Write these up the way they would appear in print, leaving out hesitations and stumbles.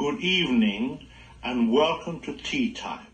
good evening, and welcome to Tea Time.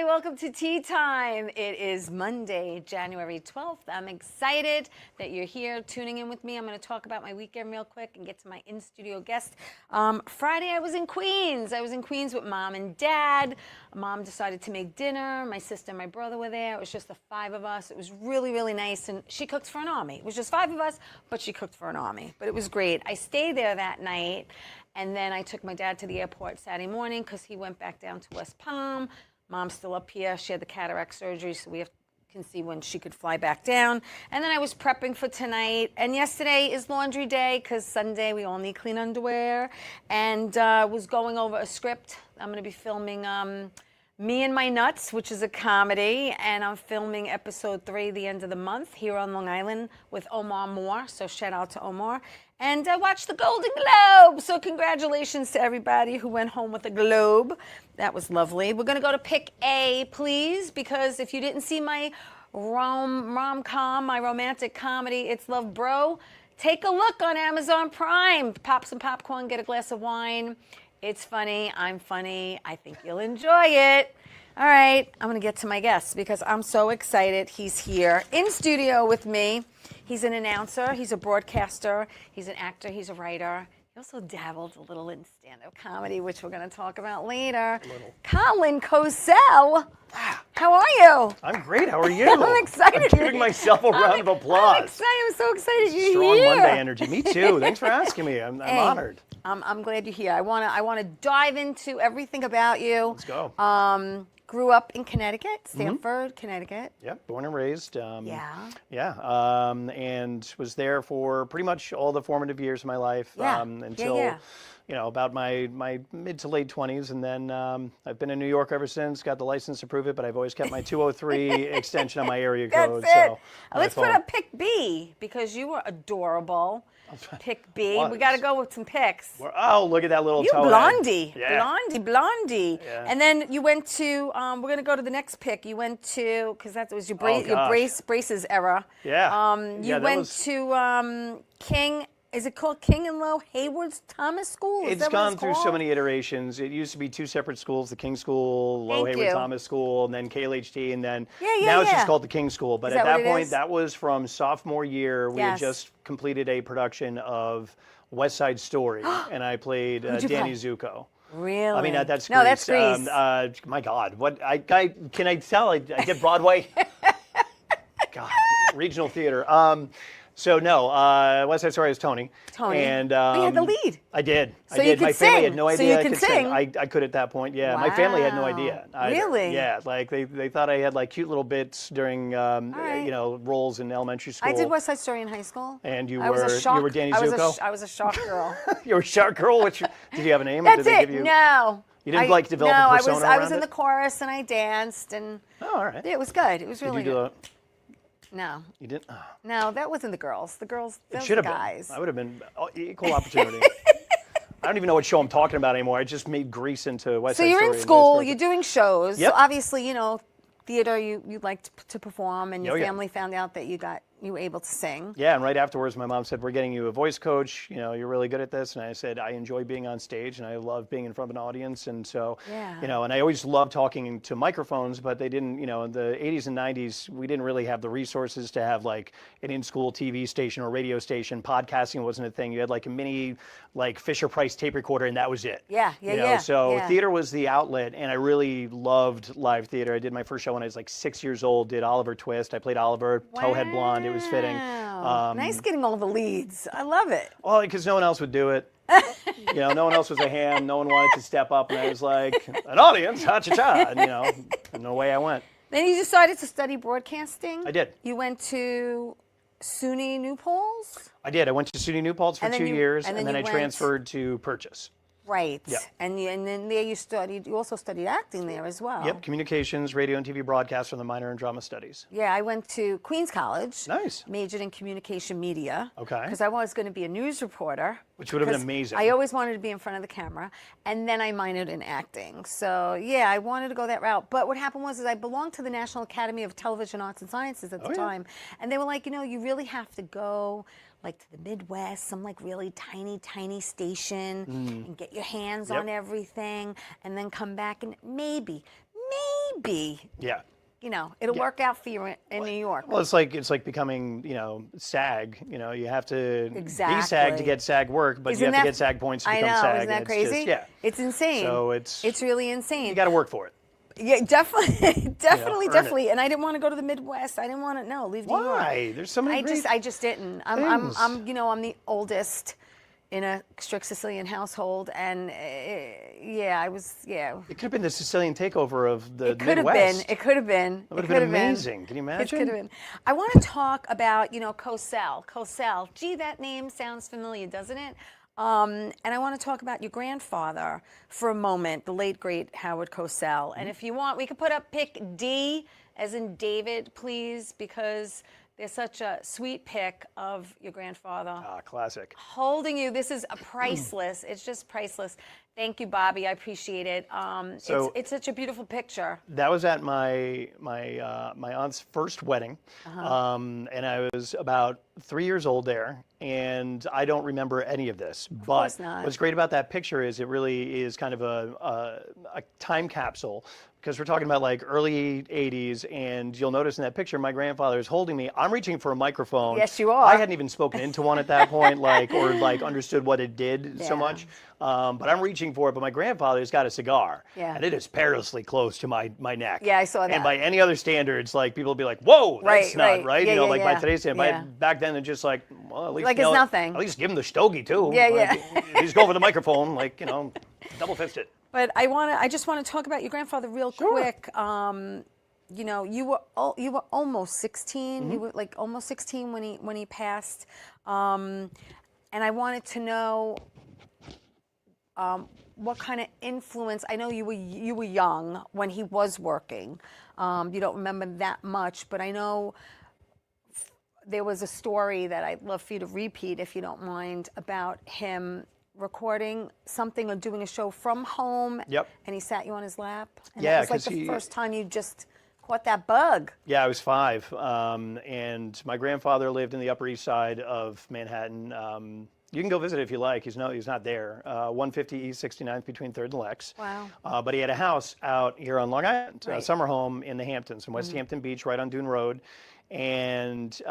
Welcome to Tea Time. It is Monday, January 12th. I'm excited that you're here tuning in with me. I'm going to talk about my weekend real quick and get to my in-studio guest. Friday, I was in Queens. I was in Queens with Mom and Dad. Mom decided to make dinner. My sister and my brother were there. It was just the 5 of us. It was really, really nice. And she cooked for an army. It was just 5 of us, but she cooked for an army. But it was great. I stayed there that night. And then I took my dad to the airport Saturday morning because he went back down to West Palm. Mom's still up here. She had the cataract surgery, so we can see when she could fly back down. And then I was prepping for tonight. And yesterday is laundry day because Sunday we all need clean underwear. And was going over a script. I'm going to be filming Me and My Nuts, which is a comedy. And I'm filming episode 3 the end of the month here on Long Island with Omar Moore. So shout out to Omar. And I watched the Golden Globe. So congratulations to everybody who went home with a Globe. That was lovely. We're going to go to pick A, please, because if you didn't see my rom-com, my romantic comedy, It's Love, Bro, take a look on Amazon Prime. Pop some popcorn, get a glass of wine. It's funny. I'm funny. I think you'll enjoy it. All right. I'm going to get to my guest because I'm so excited. He's here in studio with me. He's an announcer, he's a broadcaster, he's an actor, he's a writer. He also dabbled a little in stand-up comedy, which we're going to talk about later. Colin Cosell. How are you? I'm great. How are you? I'm excited. I'm giving myself a round of applause. I'm excited. I'm so excited you're Strong here. Monday energy. Me too. Thanks for asking me. I'm honored. I'm glad you're here. I want to dive into everything about you. Let's go. Grew up in Connecticut, Stamford, Connecticut. Yep, born and raised. Yeah, and was there for pretty much all the formative years of my life until, you know, about my mid to late 20s. And then I've been in New York ever since, got the license to prove it, but I've always kept my 203 extension on my area code. That's it. So let's put up pick B because you were adorable. Pick B. We got to go with some picks. Oh, look at that little toe. Blondie. Yeah. Blondie. Yeah. And then you went to, we're going to go to the next pick. You went to, because that was your braces era. Yeah. You went to King. Is it called King and Low Hayward's Thomas School? It's gone through so many iterations. It used to be 2 separate schools, the King School, Low Hayward Thomas School, and then KLHT, and then now it's just called the King School. But at that point, that was from sophomore year. We had just completed a production of West Side Story, and I played Danny Zuko. Really? I mean, that's Grease. No, that's Grease. My God, what can I tell? I did Broadway. God, regional theater. So no, West Side Story is Tony. And you had the lead. I did. So I did. You my could family sing. had no idea so you I could could sing. I could at that point. Yeah, wow. My family had no idea. Either. Really? Yeah, like they thought I had like cute little bits during you know, roles in elementary school. I did West Side Story in high school. And you were Danny Zuko. I was a shark girl. You were a shark girl. Did you have a name? That's or did they it. Give you... No. You didn't like develop a persona I was around in the chorus and I danced and. Oh, all right. It was good. It was really good. No. You didn't? Oh. No, that wasn't the girls. The girls, those were the guys. I would have been equal opportunity. I don't even know what show I'm talking about anymore. I just made Grease into West Side Story. So you're in school, you're doing shows. Yep. So obviously, you know, theater, you like to perform, and your family found out that you got, you were able to sing. Yeah, and right afterwards, my mom said, "We're getting you a voice coach. You know, you're really good at this." And I said, "I enjoy being on stage, and I love being in front of an audience." And so, you know, and I always loved talking to microphones, but they didn't, you know, in the 80s and 90s, we didn't really have the resources to have like an in-school TV station or radio station. Podcasting wasn't a thing. You had like a mini, like Fisher-Price tape recorder, and that was it. So theater was the outlet, and I really loved live theater. I did my first show when I was like 6 years old. Did Oliver Twist. I played Oliver, Towhead Blonde. It was fitting. Nice getting all the leads. I love it. Well, because no one else would do it. You know, no one else was a hand. No one wanted to step up, and I was like, an audience, ha-cha-cha. And, you know, and away I went. Then you decided to study broadcasting. I did. You went to SUNY New Paltz? I did. I went to SUNY New Paltz for 2 years, and then I transferred to Purchase. Right. Yep. And then there you also studied acting there as well. Yep, communications, radio and TV broadcast from the minor in drama studies. Yeah, I went to Queens College. Nice. Majored in communication media. Okay. Because I was going to be a news reporter. Which would have been amazing. I always wanted to be in front of the camera. And then I minored in acting. So, yeah, I wanted to go that route. But what happened was I belonged to the National Academy of Television Arts and Sciences at the time. And they were like, you know, you really have to go like to the Midwest, some like really tiny station, and get your hands on everything, and then come back and maybe, you know, it'll work out for you in New York. Well, it's like becoming, you know, SAG. You know, you have to be SAG to get SAG work, but you have to get SAG points to become SAG. I know, isn't that crazy? Just, it's insane. So it's really insane. You got to work for it. Yeah, definitely, definitely. It. And I didn't want to go to the Midwest. I didn't want to leave New York. Why? There's so many. I just didn't. I'm you know, I'm the oldest in a strict Sicilian household, and I was. It could have been the Sicilian takeover of the Midwest. It could have been. It would have been amazing. Can you imagine? It could have been. I want to talk about, you know, Cosell. Cosell. Gee, that name sounds familiar, doesn't it? And I want to talk about your grandfather for a moment, the late, great Howard Cosell. And if you want, we could put up pic D, as in David, please, because there's such a sweet pic of your grandfather. Ah, classic. Holding you. This is priceless. It's just priceless. Thank you, Bobby. I appreciate it. It's such a beautiful picture. That was at my aunt's first wedding, and I was about 3 years old there, and I don't remember any of this. Of course not. What's great about that picture is it really is kind of a time capsule, because we're talking about like early 80s, and you'll notice in that picture my grandfather is holding me. I'm reaching for a microphone. Yes, you are. I hadn't even spoken into one at that point, or understood what it did so much. But I'm reaching for it, but my grandfather's got a cigar, and it is perilously close to my neck. Yeah, I saw that. And by any other standards, like people would be like, "Whoa, that's not right." Yeah, you know, like by today's standard. Back then, it's just like, well, at least like it's nothing. At least give him the stogie too. Yeah. He's going for the microphone, like, you know, double fist it. But I just want to talk about your grandfather real quick. You know, you were almost 16. You were like almost 16 when he passed, and I wanted to know what kind of influence. I know you were young when he was working. You don't remember that much, but I know there was a story that I'd love for you to repeat, if you don't mind, about him recording something or doing a show from home. Yep. And he sat you on his lap. And yeah, that was like the first time you just caught that bug. Yeah, I was 5, and my grandfather lived in the Upper East Side of Manhattan. You can go visit if you like. He's not there. 150 East 69th between 3rd and Lex. Wow. But he had a house out here on Long Island, a summer home in the Hamptons, in West Hampton Beach, right on Dune Road. And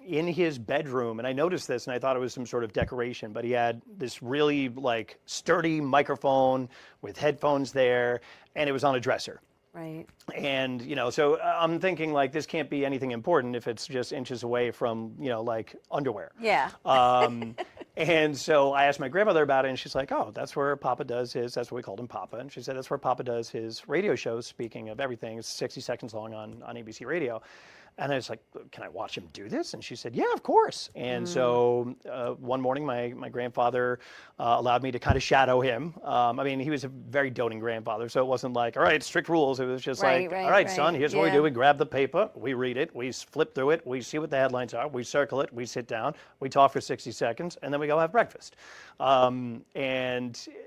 in his bedroom, and I noticed this, and I thought it was some sort of decoration, but he had this really like sturdy microphone with headphones there, and it was on a dresser. Right. And, you know, so I'm thinking like this can't be anything important if it's just inches away from, you know, like underwear. Yeah. And so I asked my grandmother about it, and she's like, "Oh, that's where Papa does his," that's what we called him, Papa. And she said, "That's where Papa does his radio shows, speaking of everything. It's 60 seconds long on ABC Radio." And I was like, "Can I watch him do this?" And she said, "Yeah, of course." And so one morning, my grandfather allowed me to kind of shadow him. I mean, he was a very doting grandfather, so it wasn't like, "All right, strict rules." It was just all right, son, here's what we do. We grab the paper, we read it, we flip through it, we see what the headlines are, we circle it, we sit down, we talk for 60 seconds, and then we go have breakfast. And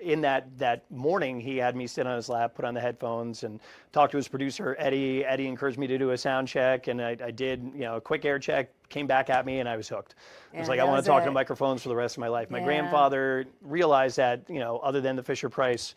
in that morning, he had me sit on his lap, put on the headphones, and talk to his producer, Eddie. Eddie encouraged me to do a sound check, and I did, you know, a quick air check, came back at me, and I was hooked. I was like, I want to talk to microphones for the rest of my life. My grandfather realized that, other than the Fisher-Price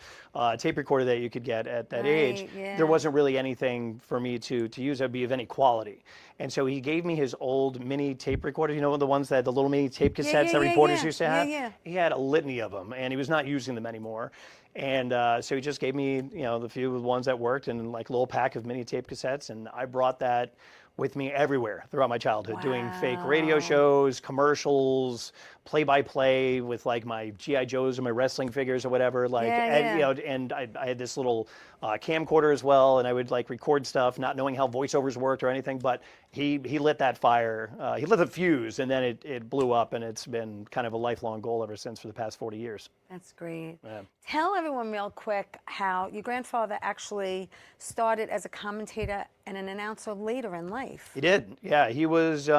tape recorder that you could get at that age, there wasn't really anything for me to use that would be of any quality. And so he gave me his old mini tape recorder, the ones that the little mini tape cassettes that reporters used to have. He had a litany of them, and he was not using them anymore. And so he just gave me, the few ones that worked, and like a little pack of mini tape cassettes, and I brought that with me everywhere throughout my childhood, doing fake radio shows, commercials, play-by-play with like my G.I. Joes or my wrestling figures or whatever. And I had this little camcorder as well, and I would like record stuff, not knowing how voiceovers worked or anything. But he lit that fire. He lit the fuse, and then it blew up, and it's been kind of a lifelong goal ever since for the past 40 years. That's great. Yeah. Tell everyone real quick how your grandfather actually started as a commentator and an announcer later in life. He did. Yeah, he was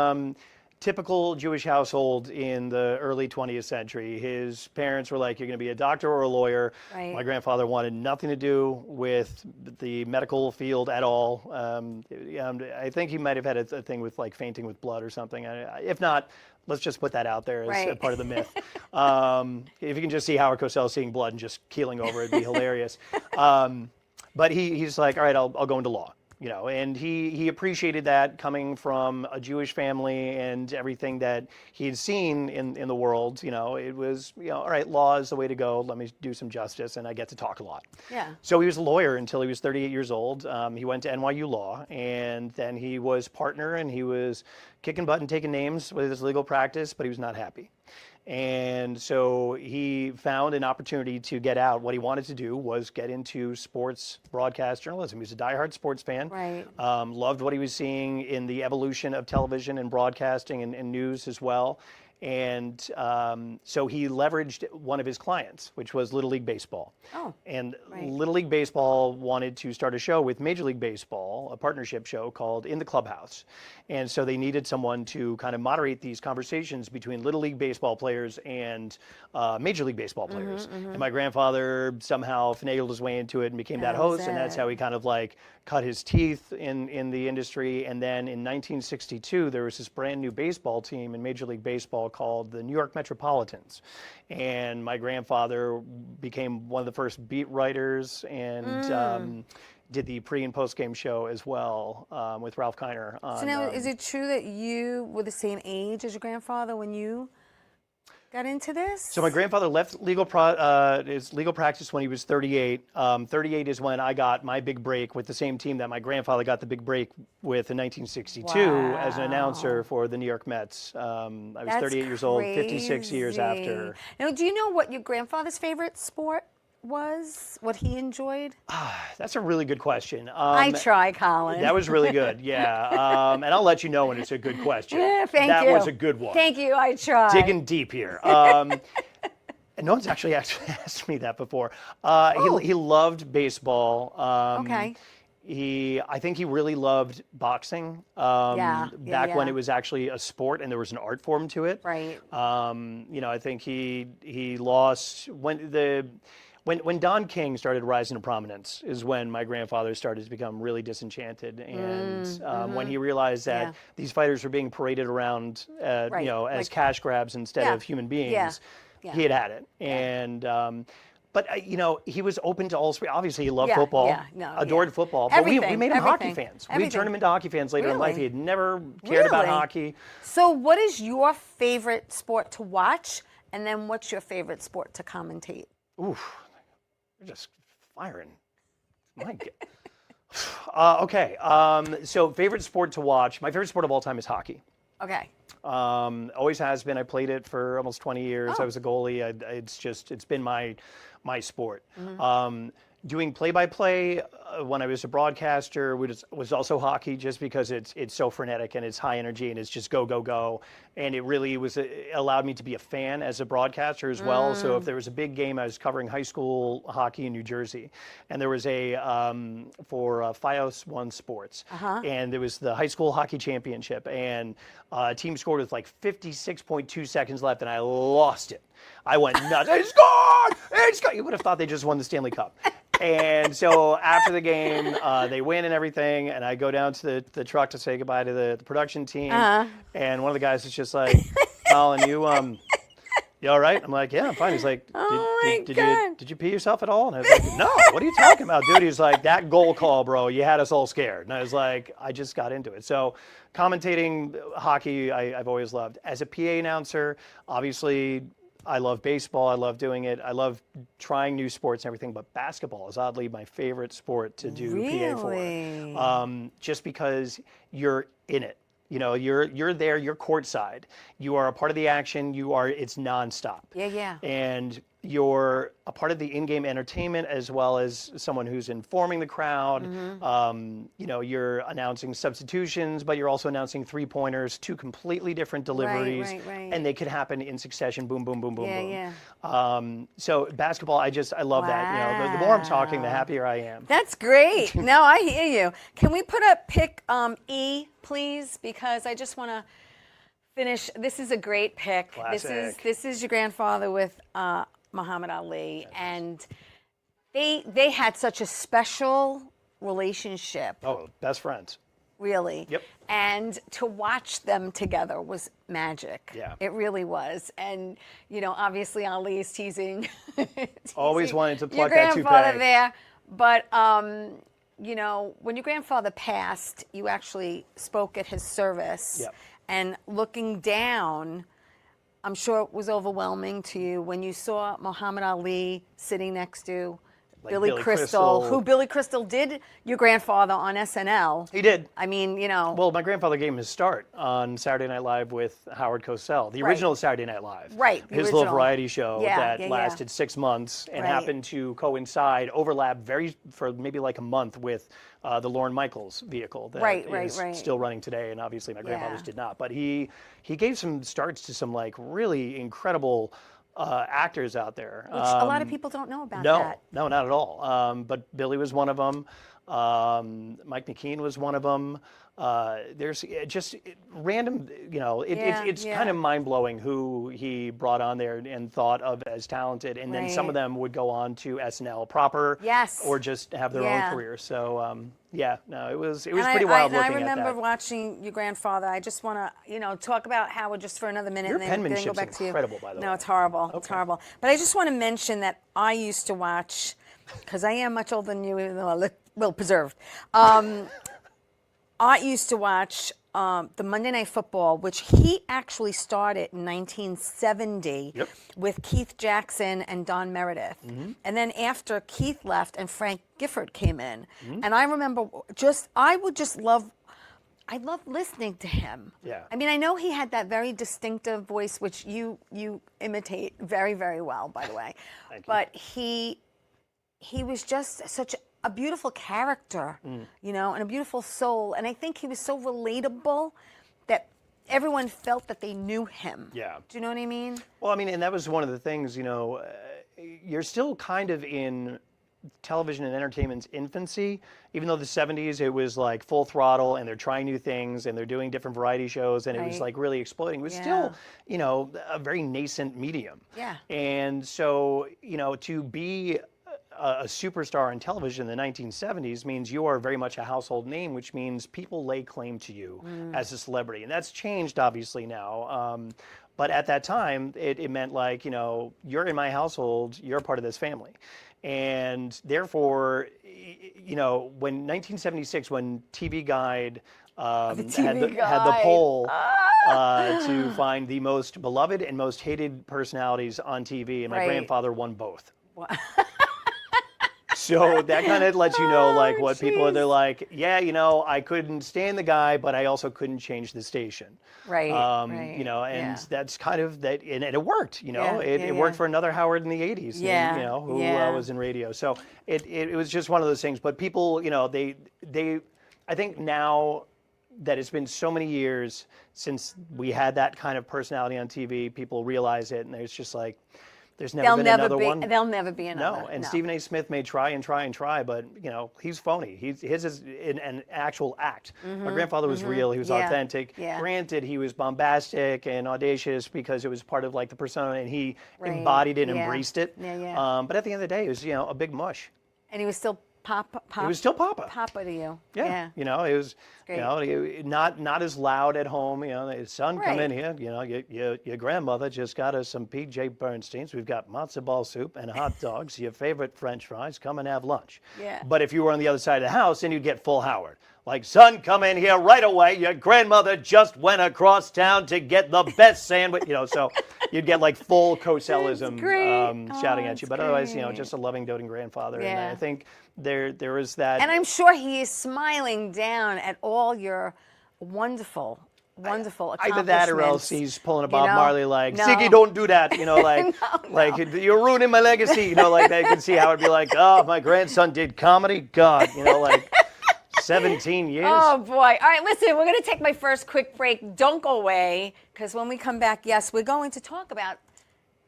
typical Jewish household in the early 20th century. His parents were like, you're going to be a doctor or a lawyer. Right. My grandfather wanted nothing to do with the medical field at all. I think he might have had a thing with like fainting with blood or something. If not, let's just put that out there as a part of the myth. If you can just see Howard Cosell seeing blood and just keeling over, it'd be hilarious. But he's like, all right, I'll go into law. And he appreciated that coming from a Jewish family and everything that he'd seen in the world. It was, all right, law is the way to go. Let me do some justice, and I get to talk a lot. Yeah. So he was a lawyer until he was 38 years old. He went to NYU Law, and then he was partner, and he was kicking butt and taking names with his legal practice, but he was not happy. And so he found an opportunity to get out. What he wanted to do was get into sports broadcast journalism. He was a diehard sports fan. Right. Loved what he was seeing in the evolution of television and broadcasting and news as well. And so he leveraged one of his clients, which was Little League Baseball. Oh, and Little League Baseball wanted to start a show with Major League Baseball, a partnership show called In the Clubhouse. And so they needed someone to kind of moderate these conversations between Little League Baseball players and Major League Baseball players. And my grandfather somehow finagled his way into it and became that host. And that's how he kind of like cut his teeth in the industry. And then in 1962, there was this brand new baseball team in Major League Baseball called the New York Metropolitans. And my grandfather became one of the first beat writers and did the pre and post game show as well with Ralph Kiner. So now, is it true that you were the same age as your grandfather when you got into this? So my grandfather left his legal practice when he was 38. 38 is when I got my big break with the same team that my grandfather got the big break with in 1962 as an announcer for the New York Mets. I was 38 years old, 56 years after. Now, do you know what your grandfather's favorite sport was? What he enjoyed? That's a really good question. I try, Colin. That was really good, yeah. And I'll let you know when it's a good question. Thank you. That was a good one. Thank you, I tried. Digging deep here. And no one's actually asked me that before. He loved baseball. Okay. I think he really loved boxing. Back when it was actually a sport and there was an art form to it. Right. I think he lost when Don King started rising to prominence is when my grandfather started to become really disenchanted. And when he realized that these fighters were being paraded around, as cash grabs instead of human beings, he had it. And but he was open to all sports. Obviously, he loved football, adored football. But we made him hockey fans. We turned him into hockey fans later in life. He had never cared about hockey. So what is your favorite sport to watch? And then what's your favorite sport to commentate? Oof, you're just firing. My God. Okay, so favorite sport to watch. My favorite sport of all time is hockey. Okay. Always has been. I played it for almost 20 years. I was a goalie. It's been my sport. Doing play-by-play when I was a broadcaster was also hockey, just because it's so frenetic and it's high energy and it's just go, go, go. And it really allowed me to be a fan as a broadcaster as well. So if there was a big game, I was covering high school hockey in New Jersey. And there was for Fios One Sports. And there was the high school hockey championship. And a team scored with like 56.2 seconds left, and I lost it. I went nuts. It's gone! It's gone! You would have thought they just won the Stanley Cup. And so after the game, they win and everything, and I go down to the truck to say goodbye to the production team, and one of the guys is just like, Colin, you all right? I'm like, yeah, I'm fine. He's like, did you pee yourself at all? And I was like, no, what are you talking about, dude? He's like, that goal call, bro, you had us all scared. And I was like, I just got into it. So commentating hockey, I've always loved. As a PA announcer, obviously, I love baseball. I love doing it. I love trying new sports and everything, but basketball is oddly my favorite sport to do PA for. Just because you're in it. You know, you're there, you're courtside. You are a part of the action. It's nonstop. Yeah. And you're a part of the in-game entertainment as well as someone who's informing the crowd. You know, you're announcing substitutions, but you're also announcing three-pointers, two completely different deliveries, right. and they could happen in succession. Boom, boom, boom, boom, boom. Yeah. So basketball, I love that. You know, the more I'm talking, the happier I am. That's great. No, I hear you. Can we put up pick E, please? Because I just want to finish. This is a great pick. Classic. This is your grandfather with Muhammad Ali, and they had such a special relationship. Oh, best friends. Really. Yep. And to watch them together was magic. Yeah. It really was. And, you know, obviously Ali is teasing. Always wanted to your pluck that toupee. grandfather there. But, you know, when your grandfather passed, you actually spoke at his service. Yep. And looking down, I'm sure it was overwhelming to you when you saw Muhammad Ali sitting next to Billy Crystal, who Billy Crystal did your grandfather on SNL. He did. I mean, you know. Well, my grandfather gave him his start on Saturday Night Live with Howard Cosell, the original Saturday Night Live. Right. His little variety show that lasted 6 months and happened to overlap for maybe like a month with the Lorne Michaels vehicle that is still running today, and obviously my grandfather's did not. But he gave some starts to some like really incredible actors out there. Which a lot of people don't know about that. No, not at all. But Billy was one of them. Mike McKean was one of them. There's just random, you know, it's kind of mind-blowing who he brought on there and thought of as talented. And then some of them would go on to SNL proper or just have their own career. So, it was pretty wild looking at that. I remember watching your grandfather. I just want to, you know, talk about Howard just for another minute Your and then go penmanship's back to you. incredible, by the way. No, it's horrible. Okay. It's horrible. But I just want to mention that I used to watch, because I am much older than you, even though I look well preserved. I used to watch the Monday Night Football, which he actually started in 1970 with Keith Jackson and Don Meredith. And then after Keith left and Frank Gifford came in. And I remember I love listening to him. Yeah. I mean, I know he had that very distinctive voice, which you imitate very, very well, by the way. Thank you. But he was just such a beautiful character, you know, and a beautiful soul. And I think he was so relatable that everyone felt that they knew him. Yeah. Do you know what I mean? Well, I mean, and that was one of the things, you know, you're still kind of in television and entertainment's infancy. Even though the 70s, it was like full throttle and they're trying new things and they're doing different variety shows and it was like really exploding. It was still, you know, a very nascent medium. Yeah. And so, you know, to be a superstar on television in the 1970s means you are very much a household name, which means people lay claim to you as a celebrity. And that's changed, obviously, now. But at that time, it meant like, you know, you're in my household, you're a part of this family. And therefore, you know, when 1976, when TV Guide had the poll to find the most beloved and most hated personalities on TV, and my grandfather won both. So that kind of lets you know, like, what people are. They're like, yeah, you know, I couldn't stand the guy, but I also couldn't change the station. Right. You know, and that's kind of that, and it worked. You know, it worked for another Howard in the '80s. Yeah. And, you know, who was in radio. So it was just one of those things. But people, you know, I think now that it's been so many years since we had that kind of personality on TV, people realize it, and it's just like, there's never been another one. There'll never be another. No, and Stephen A. Smith may try and try and try, but he's phony. His is an actual act. My grandfather was real. He was authentic. Yeah. Granted, he was bombastic and audacious because it was part of like the persona, and he embodied it and embraced it. Yeah. But at the end of the day, it was a big mush. And he was still Papa. He was still Papa. Papa to you. Yeah. It was not as loud at home. His son, come in here. Your grandmother just got us some P.J. Bernstein's. We've got matzo ball soup and hot dogs. Your favorite French fries. Come and have lunch. Yeah. But if you were on the other side of the house, then you'd get full Howard. Like, son, come in here right away. Your grandmother just went across town to get the best sandwich. So you'd get like full Cosellism shouting at you. But otherwise, just a loving, doting grandfather. Yeah. And I think there is that. And I'm sure he is smiling down at all your wonderful accomplishments. Either that or else he's pulling a Bob Marley like, Ziggy, don't do that. Like you're ruining my legacy. Like they can see how it'd be like, oh, my grandson did comedy. God, like 17 years. Oh, boy. All right, listen, we're going to take my first quick break. Don't go away, because when we come back, yes, we're going to talk about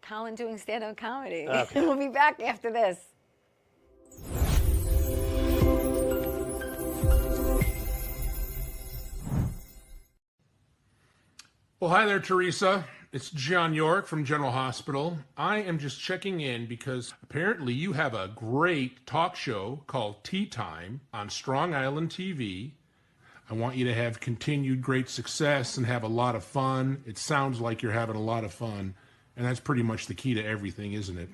Colin doing stand-up comedy. Okay. We'll be back after this. Well, hi there, Theresa. It's John York from General Hospital. I am just checking in because apparently you have a great talk show called Tea Time on Strong Island TV. I want you to have continued great success and have a lot of fun. It sounds like you're having a lot of fun, and that's pretty much the key to everything, isn't it?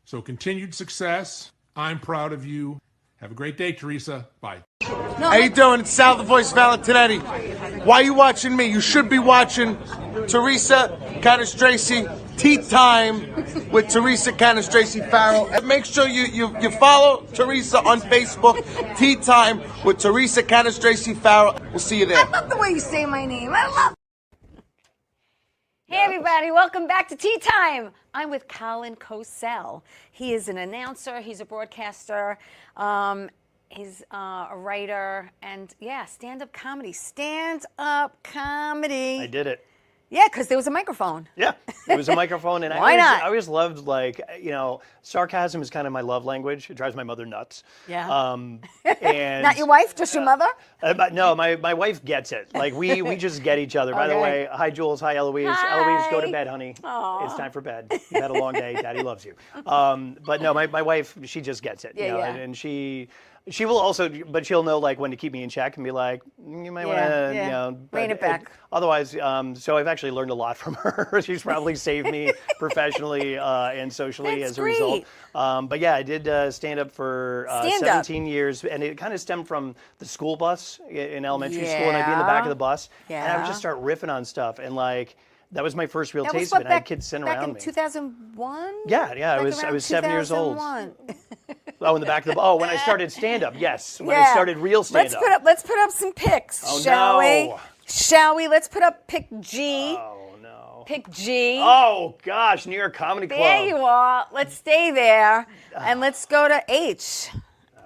So continued success. I'm proud of you. Have a great day, Theresa. Bye. How you doing? It's Sal the Voice Valentinetti. Why are you watching me? You should be watching Theresa Canastraci Tea Time with Theresa Canastraci Farrell. And make sure you follow Theresa on Facebook, Tea Time with Theresa Canastraci Farrell. We'll see you there. I love the way you say my name. I love. Hey everybody, welcome back to Tea Time. I'm with Colin Cosell. He is an announcer, he's a broadcaster, he's a writer, and stand-up comedy. Stand-up comedy. I did it. Yeah, because there was a microphone. Yeah, it was a microphone, and Why not? I always loved, sarcasm is kind of my love language. It drives my mother nuts. Yeah. And not your wife, just your mother? No, my wife gets it. Like we just get each other. By the way, hi Jules, hi Eloise. Hi. Eloise, go to bed, honey. Aww. It's time for bed. You've had a long day. Daddy loves you. But no, my wife, she just gets it. And she will also, but she'll know like when to keep me in check and be like, you might want to, rein it back. Otherwise, so I've actually learned a lot from her. She's probably saved me professionally and socially as a result. But yeah, I did stand up for 17 years, and it kind of stemmed from the school bus in elementary school, and I'd be in the back of the bus, and I would just start riffing on stuff, and like. That was my first real taste of it. I had kids sitting around me. Back in 2001? Yeah. I was 7 years old. Oh, in the back of the when I started stand up, yes. When I started real stand up. Let's put up some pics, shall we? Shall we? Let's put up pic G. Oh no. Pic G. Oh gosh, New York Comedy Club. There you are. Let's stay there, and let's go to H.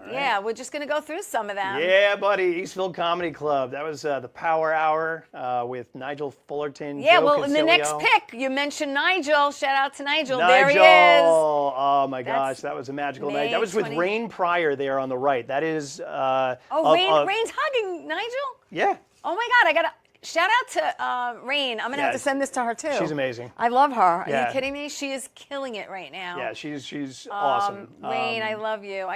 Right. Yeah, we're just going to go through some of them. Yeah, buddy, Eastville Comedy Club. That was the Power Hour with Nigel Fullerton. Yeah, Joe well, Casilio. in the next pick, you mentioned Nigel. Shout out to Nigel. Nigel. There he is. Oh my gosh, that was a magical night. That was with Rain Pryor there on the right. That is. Rain's hugging Nigel? Yeah. Oh my God, I got to. Shout out to Rain. I'm going to have to send this to her, too. She's amazing. I love her. Are you kidding me? She is killing it right now. Yeah, she's awesome. Rain, I love you.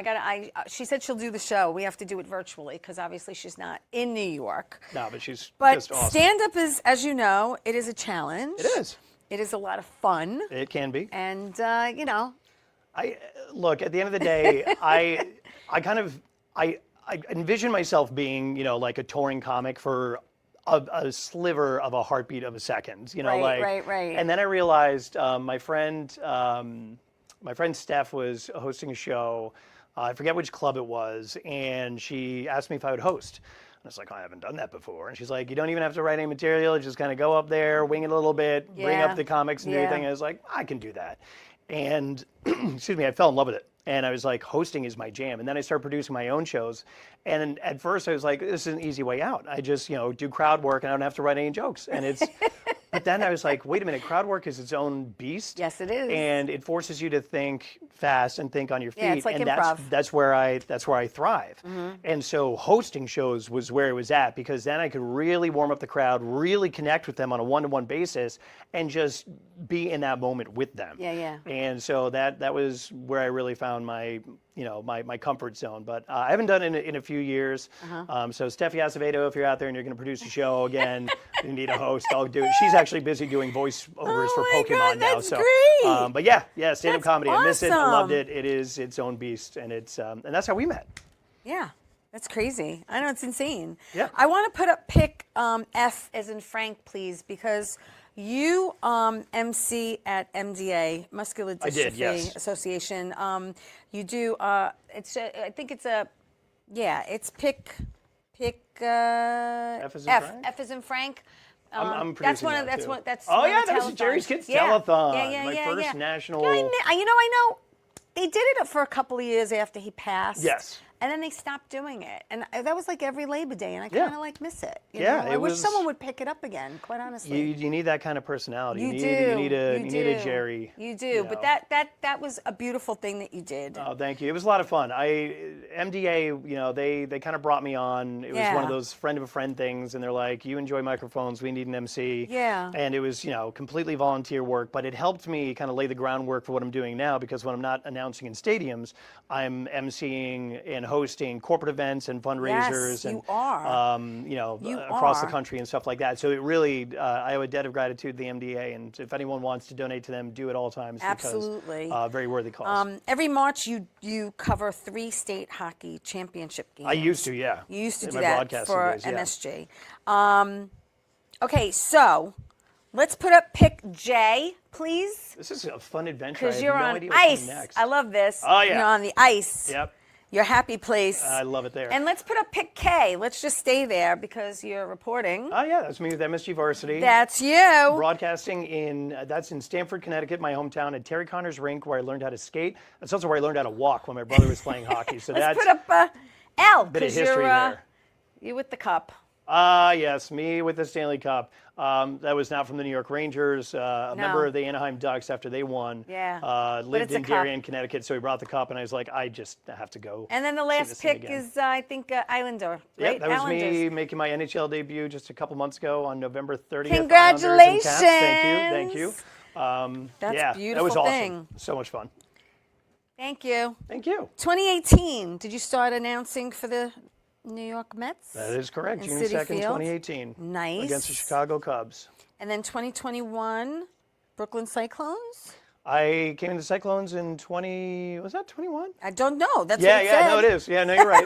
She said she'll do the show. We have to do it virtually because obviously she's not in New York. No, but she's just awesome. Stand-up is, as you know, it is a challenge. It is. It is a lot of fun. It can be. And, look, at the end of the day, I envision myself being, like a touring comic for a sliver of a heartbeat of a second, right. And then I realized my friend Steph was hosting a show. I forget which club it was, and she asked me if I would host. And I was like, I haven't done that before. And she's like, you don't even have to write any material. Just kind of go up there, wing it a little bit, bring up the comics and do everything. And I was like, I can do that. And excuse me, I fell in love with it. And I was like, hosting is my jam. And then I started producing my own shows. And at first I was like, this is an easy way out. I just, do crowd work and I don't have to write any jokes. And it's But then I was like, wait a minute, crowd work is its own beast. Yes, it is. And it forces you to think fast and think on your feet. Yeah, it's like and improv. that's where I thrive. And so hosting shows was where it was at, because then I could really warm up the crowd, really connect with them on a one-to-one basis, and just be in that moment with them. Yeah. And so that was where I really found my my comfort zone. But I haven't done it in a few years. So Steffi Acevedo, if you're out there and you're going to produce a show again, you need a host, I'll do it. She's actually busy doing voiceovers for Pokemon God, now. that's So, great. but yeah, stand-up comedy. I miss it. I loved awesome. it. It is its own beast, and it's and that's how we met. Yeah, that's crazy. I know, it's insane. Yeah. I want to put up pick F as in Frank, please, because you MC at MDA, Muscular Dystrophy I did, yes. Association. You do. I think it's it's pick. F as in Frank? F as in Frank. I'm that's producing one of that, that's too. one that's Oh, one yeah, of the that was Jerry's telethons. Kids Telethon, Yeah, my first national. Yeah, I know. They did it for a couple of years after he passed. Yes. And then they stopped doing it, and that was like every Labor Day, and I Yeah. kind of like miss it. You Yeah, know? it I wish was- someone would pick it up again. Quite honestly. You need that kind of personality. You You do. need a Jerry. You do. you But know. that was a beautiful thing that you did. Oh, thank you. It was a lot of fun. MDA, they kind of brought me on. It was one Yeah. of those friend of a friend things, and they're like, "You enjoy microphones, we need an MC." Yeah. And it was, completely volunteer work, but it helped me kind of lay the groundwork for what I'm doing now, because when I'm not announcing in stadiums, I'm MCing and hosting corporate events and fundraisers Yes, and you are. You across the are. country and stuff like that. So it really, I owe a debt of gratitude to the MDA, and if anyone wants to donate to them, do it all times. Absolutely. Because, very worthy cause. Every March, you cover 3 state hockey championship games. I used to, yeah. You used to In do my that broadcasting for days, yeah. MSG. Okay, so let's put up pick J, please, This is a fun adventure. I because have you're no on idea what's ice. coming next. I love this. Oh, yeah. You're on the ice. Yep. Your happy place. I love it there. And let's put up pick K. Let's just stay there because you're reporting. Oh, yeah, that's me with MSG Varsity. That's you. Broadcasting that's in Stamford, Connecticut, my hometown, at Terry Connor's rink, where I learned how to skate. That's also where I learned how to walk when my brother was playing hockey. So Let's that's put up L a bit of because history there. you're with the cup. Yes, me with the Stanley Cup. That was not from the New York Rangers. A member of the Anaheim Ducks after they won. Yeah. Lived it's a in cup. Darien, Connecticut, so he brought the cup, and I was like, I just have to go. And then the see last this thing pick again. is, I think, Islander. Yeah, Right? that was Islanders. me making my NHL debut just a couple months ago on November 30th. Congratulations. Thank you. That's yeah, a beautiful that was awesome. thing. So much fun. Thank you. Thank you. 2018, did you start announcing for the New York Mets? That is correct. In June Citi 2nd, Field? 2018. Nice. Against the Chicago Cubs. And then 2021, Brooklyn Cyclones? I came into Cyclones in was that 21? I don't know. That's Yeah, what it said. no, it is. Yeah, no, you're right.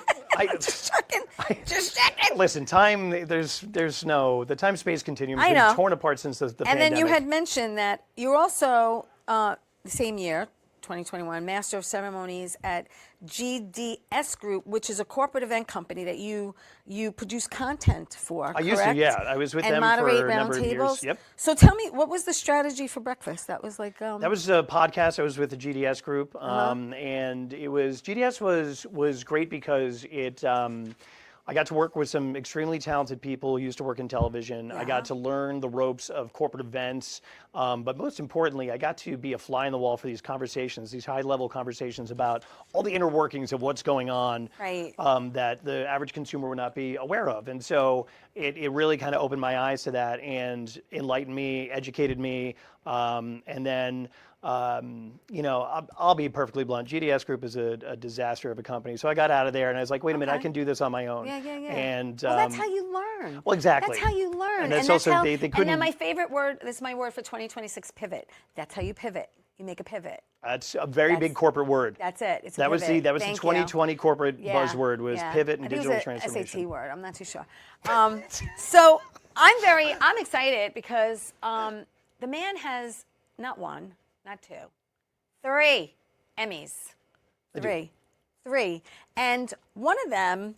Just checking. Listen, time, there's no, the time-space continuum I has know. been torn apart since the And pandemic. then you had mentioned that you're also, the same year, 2021, Master of Ceremonies at GDS Group, which is a corporate event company that you produce content for, I used to, correct? yeah. I was with and them moderate for a number of years. roundtables. Yep. So tell me, what was the strategy for breakfast? That was like... That was a podcast. I was with the GDS group, Uh-huh. and it was GDS was great because it. I got to work with some extremely talented people who used to work in television. I got to learn the ropes of corporate events, but most importantly, I got to be a fly in the wall for these conversations, these high-level conversations about all the inner workings of what's going on Right. that the average consumer would not be aware of. And so it really kind of opened my eyes to that and enlightened me, educated me, and then. I'll be perfectly blunt. GDS Group is a disaster of a company. So I got out of there and I was like, wait a minute, I can do this on my own. Yeah. And Well, that's how you learn. well, exactly. That's how you learn. And that's also how, they And couldn't. then my favorite word, this is my word for 2026, pivot. That's how you pivot. You make a pivot. That's a very big corporate word. That's it. It's a That was pivot. the Thank 2020 corporate you. buzzword was pivot and I think digital it was transformation. SAT word. I'm not too sure. So I'm excited because the man has not one, not two, 3 Emmys. Three. And one of them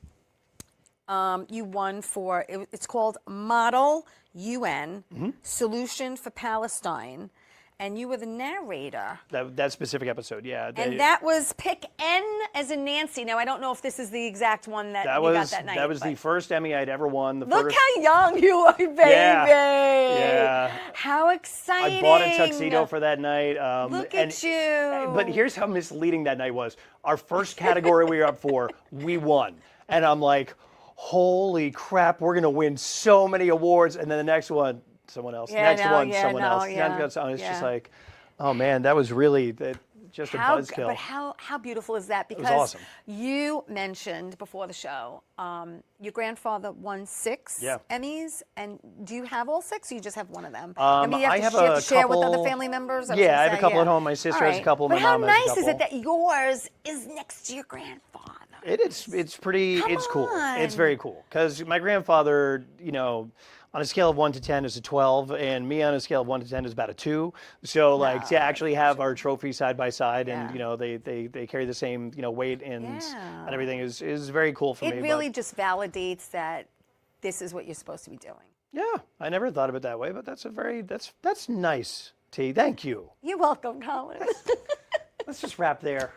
you won for, it's called Model UN, Solution for Palestine. and you were the narrator. That specific episode, yeah. And that was Pick N as in Nancy. Now, I don't know if this is the exact one that you got that night. That was the first Emmy I'd ever won. Look how young you are, baby. Yeah. How exciting. I bought a tuxedo for that night. Look at you. But here's how misleading that night was. Our first category we were up for, we won. And I'm like, holy crap, we're going to win so many awards. And then the next one, someone else. Someone else. And it's just like, oh man, that was really just a buzzkill. But how beautiful is that? Because it was awesome. You mentioned before the show, your grandfather won 6 Emmys. And do you have all 6, or you just have one of them? I mean, you have to share with other family members? I have a couple at home. My sister has a couple. My mom has a couple. But how nice is it that yours is next to your grandfather? It's cool. It's very cool. Because my grandfather, on a scale of 1 to 10 is a 12, and me on a scale of 1 to 10 is about a 2. So to actually have our trophies side by side, and they carry the same weight and everything is very cool for me. It really just validates that this is what you're supposed to be doing. Yeah, I never thought of it that way, but that's nice, T. Thank you. You're welcome, Colin. Let's just wrap there.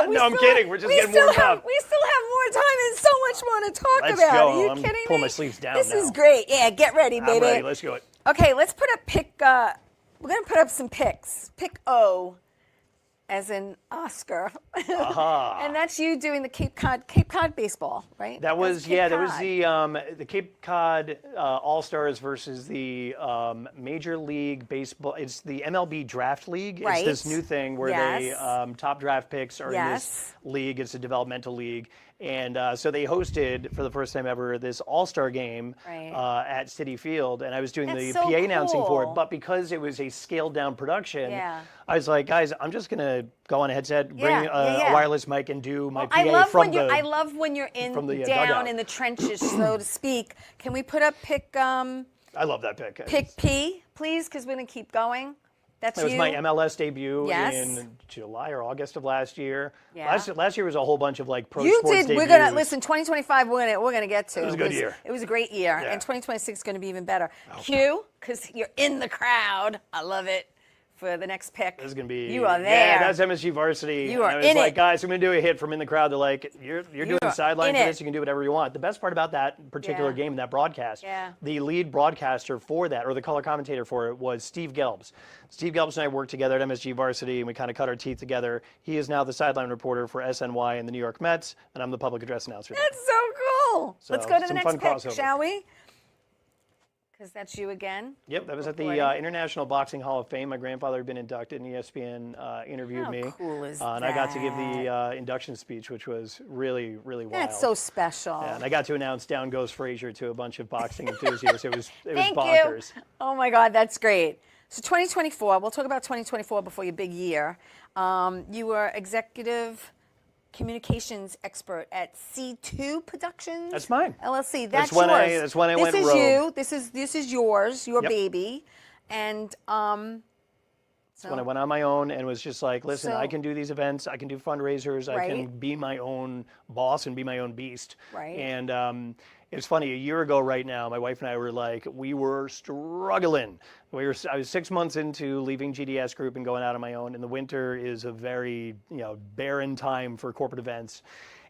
No, I'm kidding. We're just getting warmed up. We still have more time and so much more to talk about. Let's go. Are you I'm kidding me? pulling my sleeves down This now. is great. Yeah, get ready, baby. I'm ready. Let's do it. Okay, let's put up we're going to put up some picks. Pick O, as in Oscar. And that's you doing the Cape Cod baseball, right? That was the Cape Cod All-Stars versus the Major League Baseball. It's the MLB Draft League. Right. It's this new thing where they top draft picks are in this league. It's a developmental league. And so they hosted, for the first time ever, this all-star game at Citi Field, and I was doing the PA announcing for it. But because it was a scaled-down production, I was like, guys, I'm just going to go on a headset, bring a wireless mic, and do my PA I love when you're down dugout. in the trenches, so to speak. Can we put up pick? I love that pick. Pick P, please, because we're going to keep going. That was my MLS debut in July or August of last year. Yeah. Last year was a whole bunch of pro you sports did. debuts. We're gonna listen. 2025. We're gonna get to. It was a good year. It was a great year, and 2026 is gonna be even better. Q, because you're in the crowd. I love it. For the next pick, this is gonna be. You are there. Yeah, that's MSG varsity. You are and I was like, guys, I'm gonna do a hit from in the crowd. They're like, you're doing the sideline for this. You can do whatever you want. The best part about that particular game, that broadcast, the lead broadcaster for that, or the color commentator for it, was Steve Gelbs. Steve Gelbs and I worked together at MSG varsity, and we kind of cut our teeth together. He is now the sideline reporter for SNY and the New York Mets, and I'm the public address announcer. That's so cool. So let's go to the next pick, crossover. Shall we? Because that's you again. Yep, that was at the International Boxing Hall of Fame. My grandfather had been inducted, and ESPN interviewed me. How cool is and that? I got to give the induction speech, which was really, really wild. That's so special. Yeah, and I got to announce Down Goes Frazier to a bunch of boxing enthusiasts. It was Thank bonkers. You. Oh my God, that's great. So 2024, we'll talk about 2024 before your big year. You were executive communications expert at C2 Productions. That's mine. LLC. That's yours. That's when I went rogue. This is you. This is yours. Your baby. And when I went on my own and was just like, listen, I can do these events. I can do fundraisers. I can be my own boss and be my own beast. Right. And it was funny. A year ago right now, my wife and I we were struggling. I was 6 months into leaving GDS Group and going out on my own. And the winter is a very, barren time for corporate events.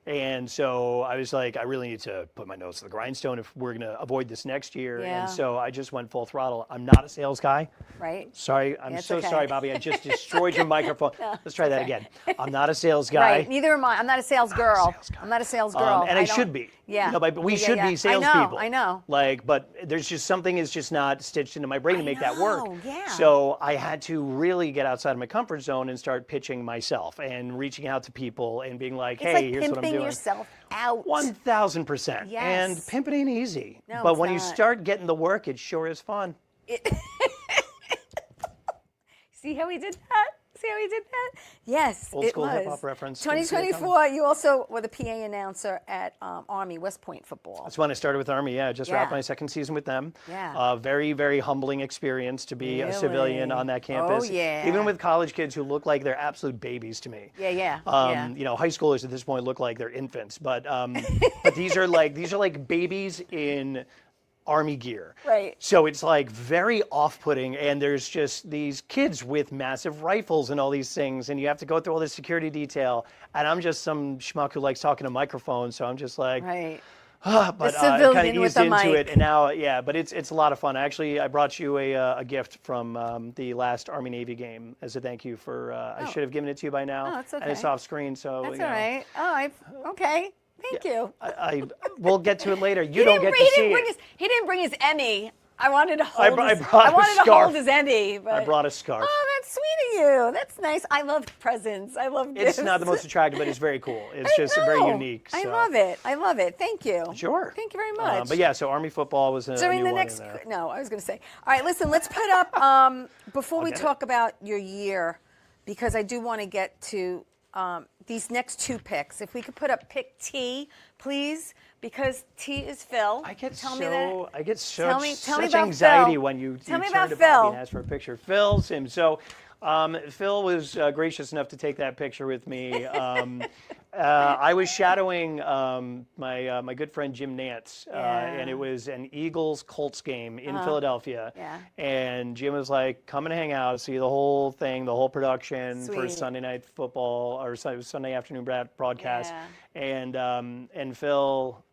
And so I was like, I really need to put my nose to the grindstone if we're going to avoid this next year. Yeah. And so I just went full throttle. I'm not a sales guy. Right. Sorry. I'm so sorry, Bobby. I just destroyed your microphone. Let's try that again. I'm not a sales guy. Right. Neither am I. I'm not a sales girl. I'm not a sales girl. And I should be. Yeah. But we should be salespeople. I know. But there's just something is just not stitched into my brain to make that work. Yeah. So I had to really get outside of my comfort zone and start pitching myself and reaching out to people and being like, hey, here's what I'm doing. Pimping yourself out. 1,000%. Yes. And pimping ain't easy. No, but when you start getting the work, it sure is fun. See how he did that? Yes, Old school hip-hop reference. 2024, you also were the PA announcer at Army West Point football. That's when I started with Army, just wrapped my second season with them. Yeah. Very, very humbling experience to be a civilian on that campus. Oh, yeah. Even with college kids who look like they're absolute babies to me. Yeah. High schoolers at this point look like they're infants. But but these are like babies in Army gear. Right. So it's like very off-putting, and there's just these kids with massive rifles and all these things, and you have to go through all this security detail. And I'm just some schmuck who likes talking to microphones, so I'm just like, Right. but kind of eased into it, and now, but it's a lot of fun. Actually, I brought you a gift from the last Army Navy game as a thank you for. I should have given it to you by now. Oh, that's okay. And it's off screen, so That's all right. Oh, okay. Thank you. We'll get to it later. You don't get to see it. He didn't bring his Emmy. I wanted to hold. I wanted to hold his Emmy. But, I brought a scarf. Oh, that's sweet of you. That's nice. I love presents. I love gifts. It's not the most attractive, but it's very cool. It's just very unique. So. I love it. I love it. Thank you. Sure. Thank you very much. But yeah, so Army football was a During new the one next, in there. no, I was going to say. All right, listen. Let's put up before we talk about your year, because I do want to get to these next two picks. If we could put up pick T, please, because T is Phil. I get such anxiety Phil. when you turn to Phil. Bobby and ask for a picture. Phil's him. So Phil was gracious enough to take that picture with me. I was shadowing my good friend Jim Nance, and it was an Eagles-Colts game in Philadelphia. Yeah. And Jim was like, come and hang out, see the whole thing, the whole production for Sunday Night Football, or Sunday afternoon broadcast. Yeah. And Phil...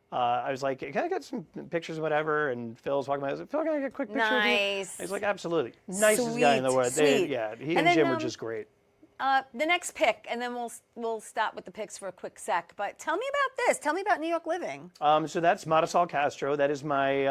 I was like, can I get some pictures or whatever? And Phil was walking by. I was like, Phil, can I get a quick picture of you? Nice. He's like, absolutely. Nicest guy in the world. Sweet. He and Jim were just great. The next pick, and then we'll stop with the picks for a quick sec. But tell me about this. Tell me about New York Living. So that's Marisol Castro. That is my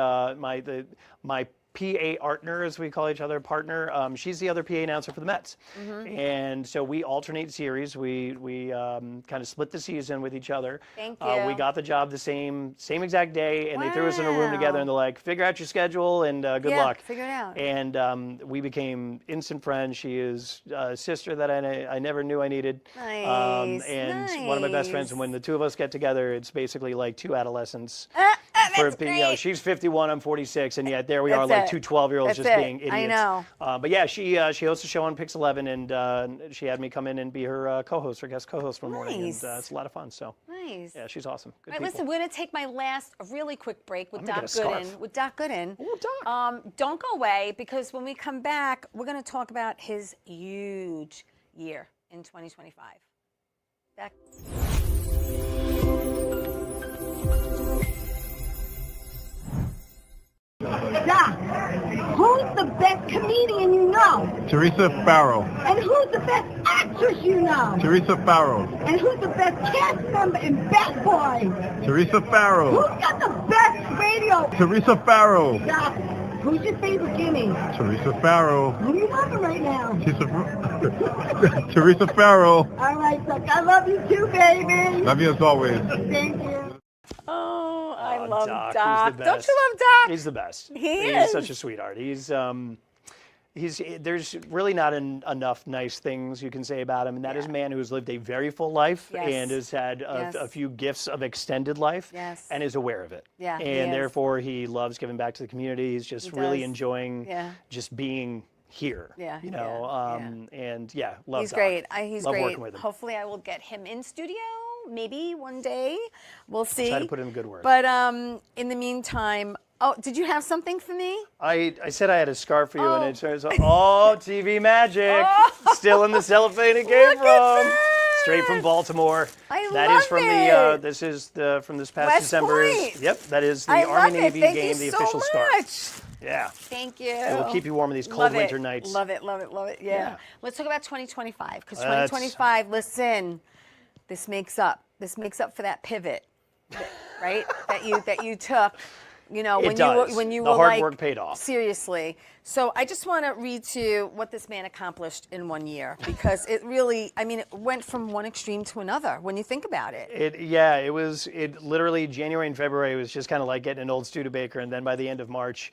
PA partner, as we call each other, partner. She's the other PA announcer for the Mets. And so we alternate series. We kind of split the season with each other. Thank you. We got the job the same exact day, and they threw us in a room together, and they're like, figure out your schedule, and good luck. Figure it out. And we became instant friends. She is a sister that I never knew I needed. Nice. And one of my best friends. And when the two of us get together, it's basically like two adolescents. That's great. She's 51, I'm 46, and yet there we are, like two 12-year-olds just being idiots. I know. But yeah, she hosts a show on Pix 11, and she had me come in and be her co-host, her guest co-host one morning, and it's a lot of fun. So nice. Yeah, she's awesome. Good All right, people. listen, we're going to take my last really quick break with Doc Gooden. Ooh, Doc. Don't go away, because when we come back, we're going to talk about his huge year in 2025. Back. Doc, who's the best comedian you know? Theresa Farrell. And who's the best actress you know? Theresa Farrell. And who's the best cast member in Bad Boys? Theresa Farrell. Who's got the best radio? Theresa Farrell. Doc, who's your favorite Guinea? Theresa Farrell. Who are you loving right now? Theresa Farrell. All right, Doc, I love you too, baby. Love you as always. Thank you. Oh, I love Doc. He's the best. Don't you love Doc? He's the best. He's such a sweetheart. There's really not enough nice things you can say about him, and that is a man who has lived a very full life and has had a few gifts of extended life and is aware of it. Yeah, and therefore he loves giving back to the community. He's just really enjoying just being here. Yeah, you know, and love He's Doc. great. He's love great. working with him. Hopefully I will get him in studio. Maybe one day. We'll see. Try to put in a good word. But in the meantime, did you have something for me? I said I had a scarf for you, and it turns out, TV magic. Still in the cellophane it came from. Straight from Baltimore. That is from the. This is from this past West December. Point. Yep, that is the Army Navy game, the official scarf. Yeah. Thank you. It will keep you warm in these cold winter nights. Love it, love it, love it. Yeah. Let's talk about 2025, because 2025. Listen, this makes up for that pivot, right? that you took. You know, when you the were hard work paid off. Seriously. So I just want to read to you what this man accomplished in 1 year, because it really, it went from one extreme to another when you think about it. It literally January and February was just kind of like getting an old Studebaker, and then by the end of March,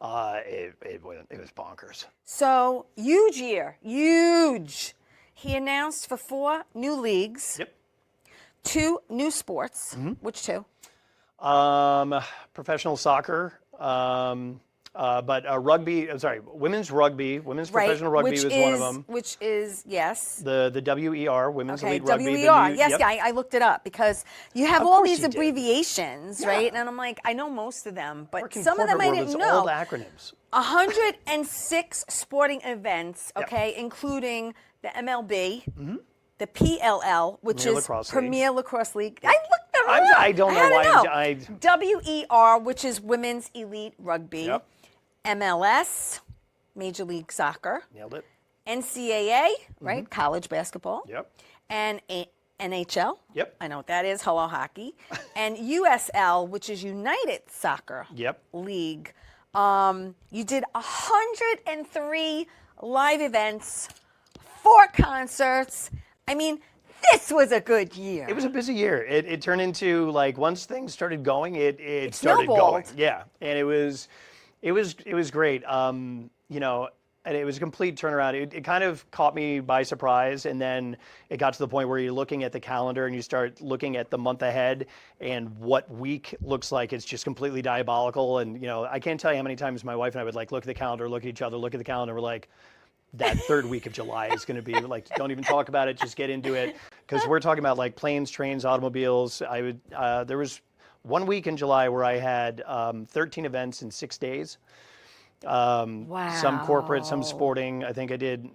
it was bonkers. So huge year, huge. He announced for 4 new leagues. Yep. 2 new sports. Which 2? Professional soccer, But rugby, women's rugby, women's professional rugby was one of them. Which is, yes. The WER, Women's Elite Rugby. WER, yes, yeah, I looked it up because you have all these abbreviations, right? And I'm like, I know most of them, but some of them I didn't know. Old acronyms. 106 sporting events, okay, including the MLB, the PLL, which is Premier Lacrosse League. I looked them up. I don't know why. WER, which is Women's Elite Rugby. MLS, Major League Soccer. Nailed it. NCAA, right? College basketball. And NHL. I know what that is. Hello, hockey. And USL, which is United Soccer League. You did 103 live events, 4 concerts. I mean, this was a good year. It was a busy year. It turned into, like, once things started going, it started snowballed. going. Yeah, and it was great. You know, and it was a complete turnaround. It kind of caught me by surprise, and then it got to the point where you're looking at the calendar and you start looking at the month ahead and what week looks like. It's just completely diabolical. And, you know, I can't tell you how many times my wife and I would, like, look at the calendar, look at each other, look at the calendar, we're like, that third week of July is going to be like, don't even talk about it, just get into it. Because we're talking about, like, planes, trains, automobiles. There was one week in July where I had 13 events in 6 days. Wow. Some corporate, some sporting. I think I did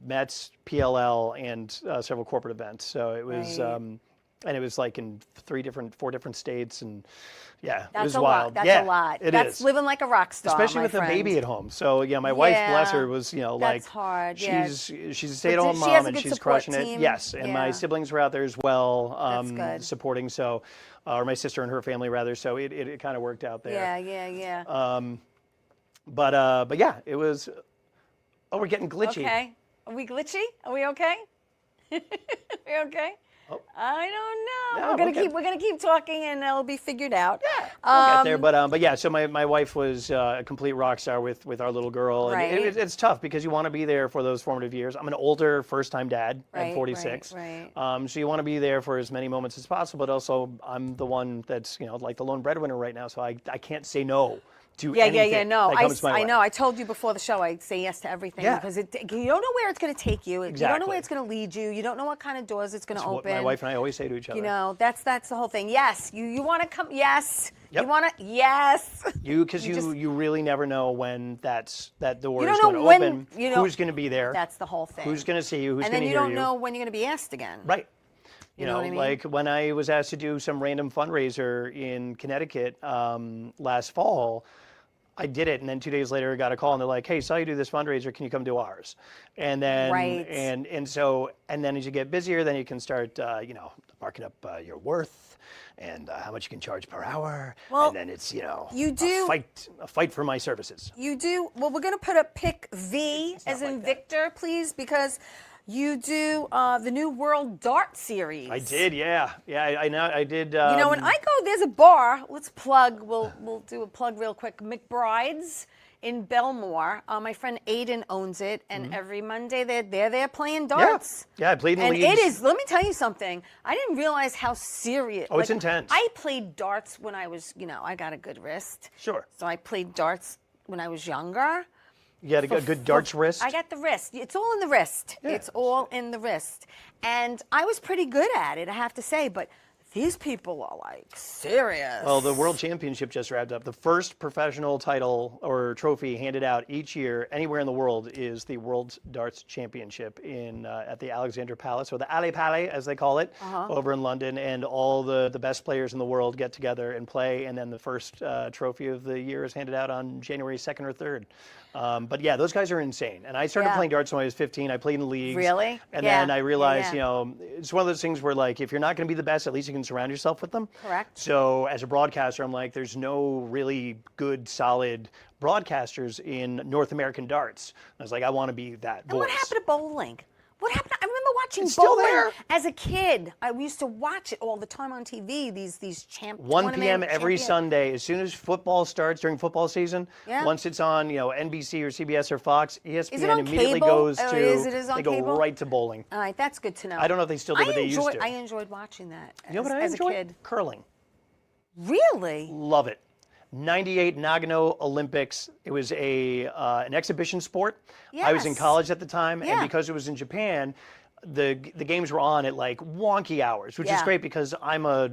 Mets, PLL, and several corporate events. So it was, and it was like in 4 different states, and yeah, it was wild. That's a lot. That's living like a rock star, especially with a baby at home. So yeah, my wife, bless her, was, you know, like, that's hard. She's a stay-at-home mom and she's crushing it. Yes, and my siblings were out there as well, supporting. So, or my sister and her family rather. So it kind of worked out there. Yeah. But yeah, it was. Oh, we're getting glitchy. Okay, are we glitchy? Are we okay? We okay? Oh. I don't know. No, we're gonna keep talking, and it'll be figured out. Yeah, we'll get there. But yeah, so my wife was a complete rock star with our little girl, and it's tough because you want to be there for those formative years. I'm an older first-time dad at 46, so you want to be there for as many moments as possible. But also, I'm the one that's, you know, like the lone breadwinner right now, so I can't say no to anything. No, that comes my way. I know. I told you before the show I'd say yes to everything because you don't know where it's going to take you. You don't know where it's going to lead you. You don't know what kind of doors it's going to open. What my wife and I always say to each other. You know, that's the whole thing. Yes, you want to come. Yes, Yep. you want to. Yes. Because you really never know when that door is going to open. Who's going to be there? That's the whole thing. Who's going to see you? Who's going to hear you? And then you don't know when you're going to be asked again. Right. You know what I mean? Like when I was asked to do some random fundraiser in Connecticut last fall, I did it, and then 2 days later I got a call, and they're like, "Hey, saw you do this fundraiser. Can you come do ours?" And then, and then as you get busier, then you can start, marking up your worth and how much you can charge per hour. Well, and then it's, a fight for my services. You do. Well, we're going to put a pick V as in Victor, please, because you do the new World Dart Series. I did, yeah. I know. I did. When I go, there's a bar. Let's plug. We'll do a plug real quick. McBride's in Belmore. My friend Aiden owns it, and every Monday they're there playing darts. Yeah, I played in leagues. And it is. Let me tell you something. I didn't realize how serious. Oh, it's intense. I played darts when I was, I got a good wrist. Sure. So I played darts when I was younger. You had a good darts wrist? I got the wrist. It's all in the wrist. Yeah. It's all in the wrist. And I was pretty good at it, I have to say, but these people are like serious. Well, the World Championship just wrapped up. The first professional title or trophy handed out each year anywhere in the world is the World Darts Championship at the Alexandra Palace, or the Ali Palace as they call it, over in London. And all the best players in the world get together and play. And then the first trophy of the year is handed out on January 2nd or 3rd. But yeah, those guys are insane. And I started playing darts when I was 15. I played in leagues. Really? And then I realized, it's one of those things where, like, if you're not going to be the best, at least you can surround yourself with them. Correct. So as a broadcaster, I'm like, there's no really good, solid broadcasters in North American darts. I was like, I want to be that voice. And what happened to bowling? What happened? I remember watching it's still bowling there. As a kid. I used to watch it all the time on TV. These 1 p.m. every Sunday. As soon as football starts during football season, once it's on, NBC or CBS or Fox, ESPN immediately goes to. They go right to bowling. All right, that's good to know. I don't know if they still do, but they used to. I enjoyed watching that. You know what I enjoyed? Curling. Really? Love it. '98 Nagano Olympics. It was an exhibition sport. Yes. I was in college at the time, and because it was in Japan, the games were on at like wonky hours, which is great because I'm a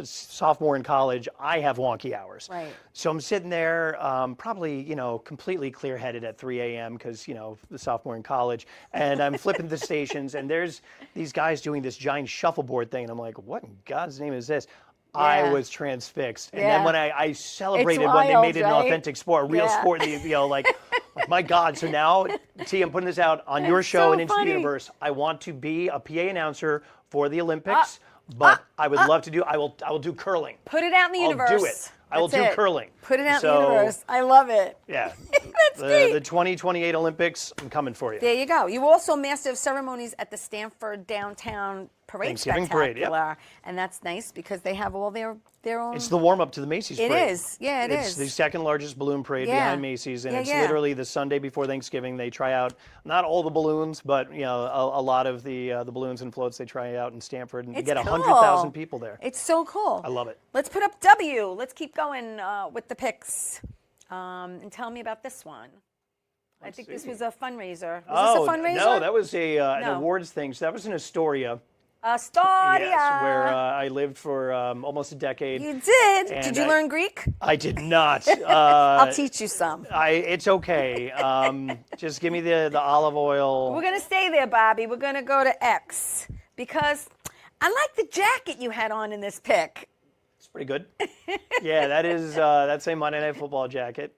sophomore in college. I have wonky hours. Right. So I'm sitting there, probably completely clear-headed at 3 a.m. because the sophomore in college, and I'm flipping the stations, and there's these guys doing this giant shuffleboard thing, and I'm like, what in God's name is this? I was transfixed. And then when I celebrated when they made it an authentic sport, a real sport, like, my God. So now, T, I'm putting this out on your show and into the universe. I want to be a PA announcer for the Olympics, but I would love to do, I will do curling. Put it out in the universe. I'll do it. I will do curling. Put it out in the universe. I love it. Yeah. That's great. The 2028 Olympics, I'm coming for you. There you go. You also Master of Ceremonies at the Stanford Downtown Parade Thanksgiving Spectacular. Parade, and that's nice because they have all their own. It's the warm-up to the Macy's Parade. It is. Yeah, It's the second largest balloon parade behind Macy's, and it's literally the Sunday before Thanksgiving. They try out not all the balloons, but a lot of the balloons and floats they try out in Stanford, and you get 100,000 people there. It's so cool. I love it. Let's put up W. Let's keep going with the picks, and tell me about this one. I think this was a fundraiser. Was this a fundraiser? No, that was an awards thing. So that was in Astoria. Astoria. Yes, where I lived for almost a decade. You did. And Did you learn Greek? I did not. I'll teach you some. It's okay. Just give me the olive oil. We're going to stay there, Bobby. We're going to go to X because I like the jacket you had on in this pic. It's pretty good. Yeah, that's a Monday Night Football jacket.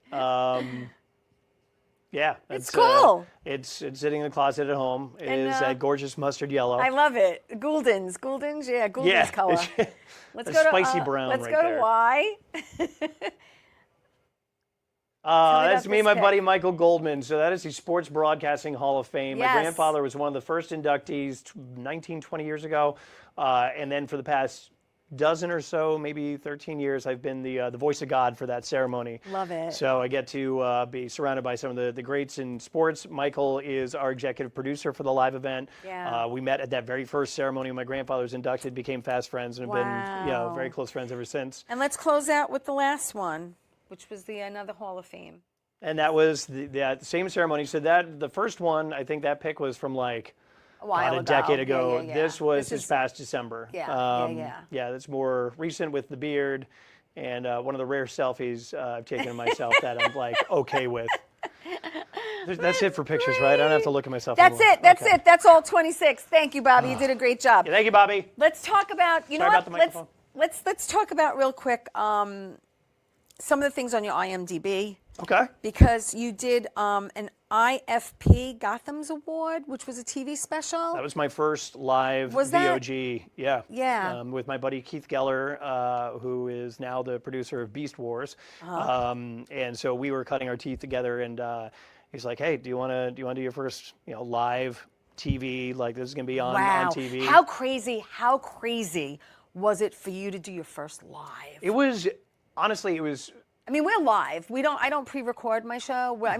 Yeah, it's cool. It's sitting in the closet at home. It is a gorgeous mustard yellow. I love it. Gouldens, color. Let's go spicy to brown. Let's right go there. to Y. That's me and my buddy Michael Goldman. So that is the Sports Broadcasting Hall of Fame. Yes. My grandfather was one of the first inductees 19, 20 years ago. And then for the past dozen or so, maybe 13 years, I've been the voice of God for that ceremony. Love it. So I get to be surrounded by some of the greats in sports. Michael is our executive producer for the live event. Yeah. We met at that very first ceremony when my grandfather was inducted, became fast friends, and have been very close friends ever since. And let's close out with the last one, which was another Hall of Fame. And that was the same ceremony. So the first one, I think that pick was from like a decade ago. Yeah. This was this past December. Yeah. Yeah, that's more recent with the beard, and one of the rare selfies I've taken of myself that I'm like okay with. That's it for pictures, right? I don't have to look at myself That's anymore. it. That's it. That's all 26. Thank you, Bobby. You did a great job. Yeah, thank you, Bobby. Let's talk about let's talk about real quick some of the things on your IMDb. Okay. Because you did an IFP Gotham's Award, which was a TV special. That was my first live VOG. Yeah. Yeah. With my buddy Keith Geller, who is now the producer of Beast Wars. And so we were cutting our teeth together, and he's like, "Hey, do you want to do your first live TV? Like this is gonna be on TV." How crazy was it for you to do your first live? It was honestly, it was. I mean, we're live. I don't pre-record my show. What?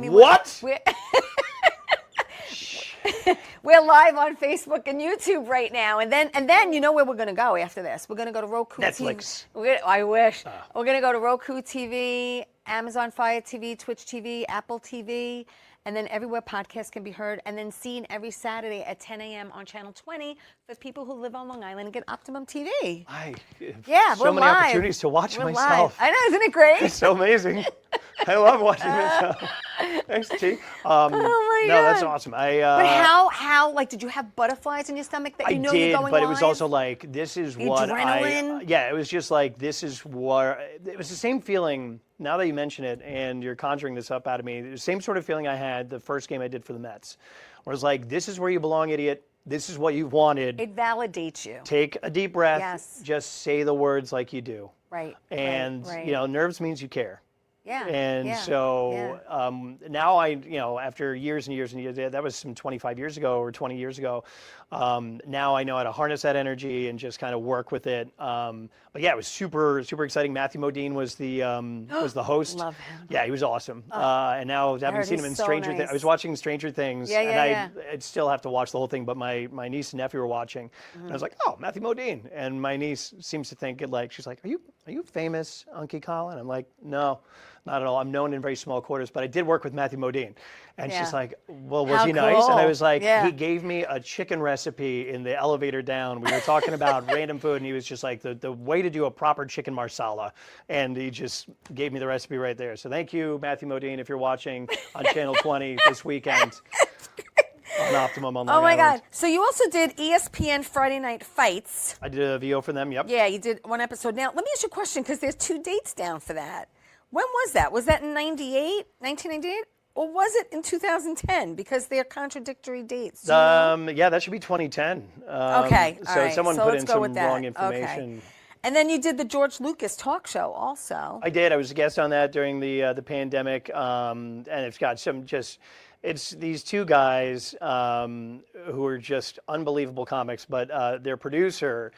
We're live on Facebook and YouTube right now, and then you know where we're going to go after this. We're going to go to Roku Netflix. TV. I wish. We're going to go to Roku TV, Amazon Fire TV, Twitch TV, Apple TV, and then everywhere podcasts can be heard, and then seen every Saturday at 10 a.m. on Channel 20 for people who live on Long Island and get Optimum TV. So many opportunities to watch myself. Live. I know, isn't it great? It's so amazing. I love watching this. Thanks, T. Oh my God. No, that's awesome. But how, like, did you have butterflies in your stomach that you know you're going but live? it was also like, this is what Adrenaline? it was just like, this is what, it was the same feeling, now that you mention it, and you're conjuring this up out of me, the same sort of feeling I had the first game I did for the Mets, where it was like, this is where you belong, idiot. This is what you've wanted. It validates you. Take a deep breath. Yes. Just say the words like you do. Right. And, nerves means you care. Yeah. And so now after years and years and years, that was some 25 years ago or 20 years ago. Now I know how to harness that energy and just kind of work with it. But yeah, it was super, super exciting. Matthew Modine was the host. Love him. Yeah, he was awesome. And now having seen him in Stranger Things, I was watching Stranger Things, I'd still have to watch the whole thing, but my niece and nephew were watching. And I was like, oh, Matthew Modine. And my niece seems to think she's like, are you famous, Unky Colin? I'm like, no, not at all. I'm known in very small quarters, but I did work with Matthew Modine. And she's like, well, was he nice? And I was like, he gave me a chicken recipe in the elevator down. We were talking about random food, and he was just like, the way to do a proper chicken marsala. And he just gave me the recipe right there. So thank you, Matthew Modine, if you're watching on Channel 20 this weekend. On Optimum on Long Island. God. So you also did ESPN Friday Night Fights. I did a VO for them, yep. Yeah, you did one episode. Now, let me ask you a question, because there's 2 dates down for that. When was that? Was that in 1998? Or was it in 2010? Because they're contradictory dates. Yeah, that should be 2010. Okay, all so right. someone So put let's in go some with that. wrong information. Okay. And then you did the George Lucas talk show also. I did. I was a guest on that during the pandemic, and it's got some just. It's these 2 guys who are just unbelievable comics, but their producer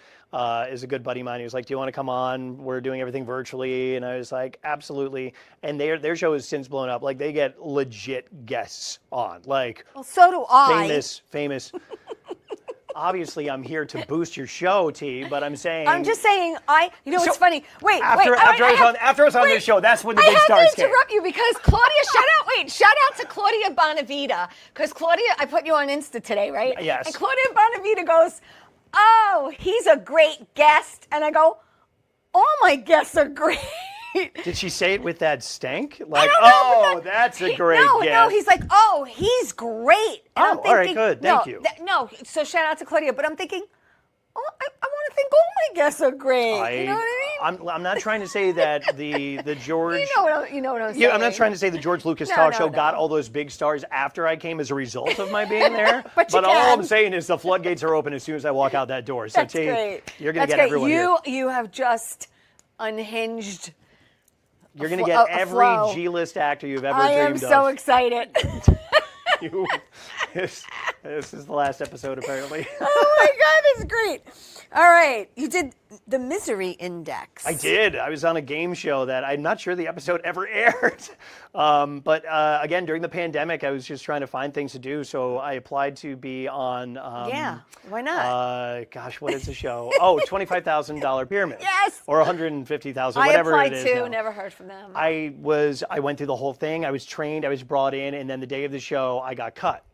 is a good buddy of mine. He was like, do you want to come on? We're doing everything virtually. And I was like, absolutely. And their show has since blown up. Like, they get legit guests on. Like, well, so do I. Famous. Obviously, I'm here to boost your show, T, but I'm saying... I'm just saying, it's funny. Wait, after I was on this show, that's when the big stars came. I have to interrupt you because Claudia, shout out to Claudia Bonavita, because Claudia, I put you on Insta today, right? Yes. And Claudia Bonavita goes, oh, he's a great guest. And I go, all my guests are great. Did she say it with that stank? Like, oh, that's a great guest. No, he's like, oh, he's great. And I'm thinking, all right, good, thank you. So shout out to Claudia, but I'm thinking, oh, I want to think all my guests are great. You know what I mean? I'm not trying to say that the George... You know what I'm saying. Yeah, I'm not trying to say the George Lucas talk show got all those big stars after I came as a result of my being there. but all I'm saying is the floodgates are open as soon as I walk out that door. So, That's great. You're going to get everyone here. You have just unhinged... You're going to get every G-list actor you've ever dreamed of. I am so excited. This is the last episode, apparently. Oh, my God, this is great. All right. You did the Misery Index. I did. I was on a game show that I'm not sure the episode ever aired. But again, during the pandemic, I was just trying to find things to do. So I applied to be on... yeah, why not? Gosh, what is the show? Oh, $25,000 Pyramid. Yes. Or $150,000, whatever it is. I applied too, now. never heard from them. I went through the whole thing. I was trained, I was brought in, and then the day of the show, I got cut.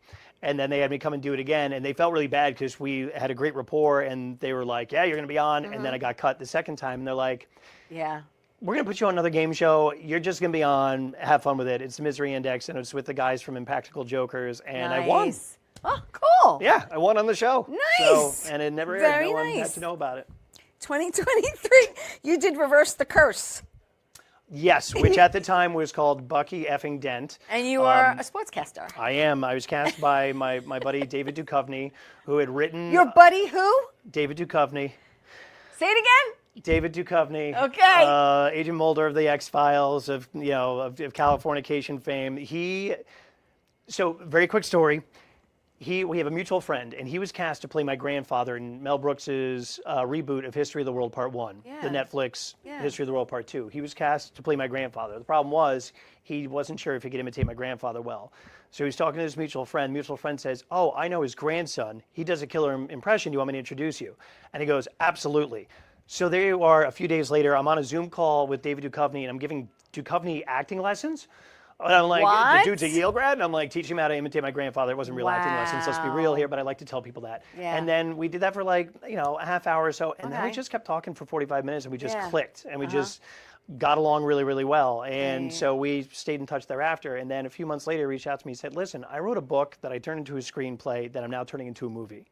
And then they had me come and do it again, and they felt really bad because we had a great rapport, and they were like, yeah, you're going to be on. And then I got cut the second time, and they're like, yeah, we're going to put you on another game show. You're just going to be on. Have fun with it. It's the Misery Index, and it's with the guys from Impractical Jokers, and I won. Oh, cool. Yeah, I won on the show. Nice. So, and it never aired. Very no one nice. had to know about it. 2023, you did Reverse the Curse. Yes, which at the time was called Bucky effing Dent. And you are a sportscaster. I am. I was cast by my buddy David Duchovny, who had written... Your buddy who? David Duchovny. Say it again. David Duchovny. Okay. Agent Mulder of the X-Files, of Californication fame. So, very quick story. We have a mutual friend, and he was cast to play my grandfather in Mel Brooks's reboot of History of the World Part 1, the Netflix History of the World Part 2. He was cast to play my grandfather. The problem was he wasn't sure if he could imitate my grandfather well. So he's talking to his mutual friend. Mutual friend says, oh, I know his grandson. He does a killer impression. Do you want me to introduce you? And he goes, absolutely. So there you are. A few days later, I'm on a Zoom call with David Duchovny, and I'm giving Duchovny acting lessons. And I'm like, what? The dude's a Yale grad, and I'm like, teaching him how to imitate my grandfather. It wasn't real acting lessons. Let's be real here, but I like to tell people that. Yeah. And then we did that for a half hour or so, and then we just kept talking for 45 minutes, and we just clicked, and we just got along really, really well. And so we stayed in touch thereafter. And then a few months later, he reached out to me and said, listen, I wrote a book that I turned into a screenplay that I'm now turning into a movie.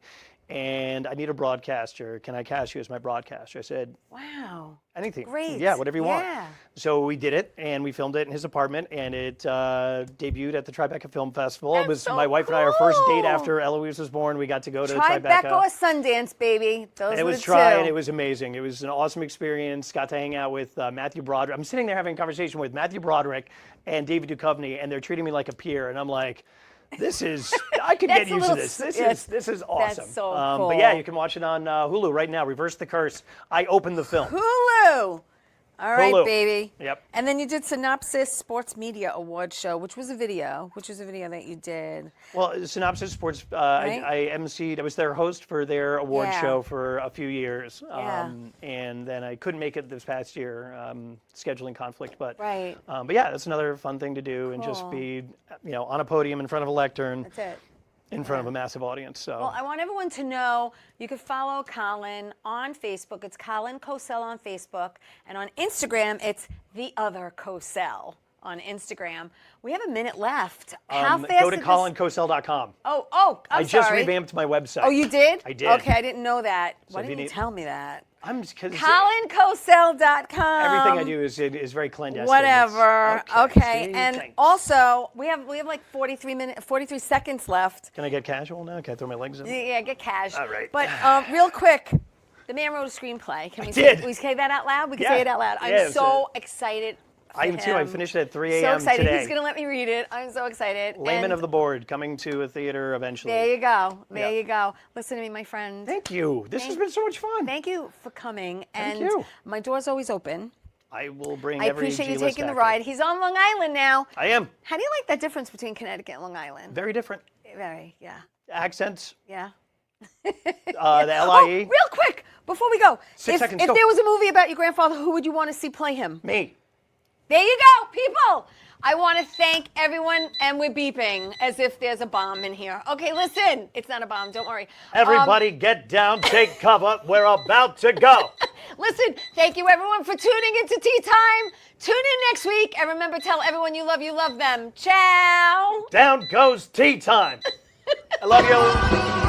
And I need a broadcaster. Can I cast you as my broadcaster? I said, wow. Anything. Great. Yeah, whatever you want. Yeah. So we did it, and we filmed it in his apartment, and it debuted at the Tribeca Film Festival. It was so my wife and I, our first date after Eloise was born. We got to go to Tribeca or Sundance, baby. Those it were was the try, two. and it was amazing. It was an awesome experience. Got to hang out with Matthew Broderick. I'm sitting there having a conversation with Matthew Broderick and David Duchovny, and they're treating me like a peer, and I'm like, I could get used to this. This is awesome. That's so cool. But yeah, you can watch it on Hulu right now. Reverse the Curse. I opened the film. Hulu. All right, Hulu. baby. Yep. And then you did Synopsis Sports Media Award Show, which was a video that you did. Well, Synopsis Sports, Right? I emceed. I was their host for their award Yeah. show for a few years. Yeah. And then I couldn't make it this past year, scheduling conflict. But Right. But yeah, that's another fun thing to do and just Cool. be, on a podium in front of a lectern. That's it. In front of a massive audience. So. Well, I want everyone to know you can follow Colin on Facebook. It's Colin Cosell on Facebook. And on Instagram, it's The Other Cosell on Instagram. We have a minute left. How fast go to did colincosell.com. I'm I just sorry. revamped my website. Oh, you did? I did. Okay, I didn't know that. Why if didn't you you need- tell me that? Because ColinCosell.com. everything I do is very clandestine. Whatever. Okay. see? And Thanks. also, we have like 43 seconds left. Can I get casual now? Can I throw my legs in? Yeah, get cash. All right. But real quick, the man wrote a screenplay. Can we did. Say, we say that out loud? We can Yeah. say it out loud. Yeah, I'm so excited. I am too. I finished it at 3 So a.m. excited. today. He's going to let me read it. I'm so excited. Layman And of the Board coming to a theater eventually. there you go. There Yeah. you go. Listen to me, my friend. Thank you. This has been so much fun. Thank you for coming. Thank And you. my door's always open. I will bring I every appreciate you G-list taking the actor. ride. He's on Long Island now. I am. How do you like that difference between Connecticut and Long Island? Very different. Very, yeah. Accents. Yeah. The Oh, LIE. real quick, before we go. 6 seconds, if go. there was a movie about your grandfather, who would you want to see play him? Me. There you go, people. I want to thank everyone, and we're beeping as if there's a bomb in here. Okay, listen. It's not a bomb, don't worry. Everybody get down, take cover. We're about to go. Listen, thank you everyone for tuning into Tea Time. Tune in next week, and remember, tell everyone you love them. Ciao. Down goes tea time. I love you.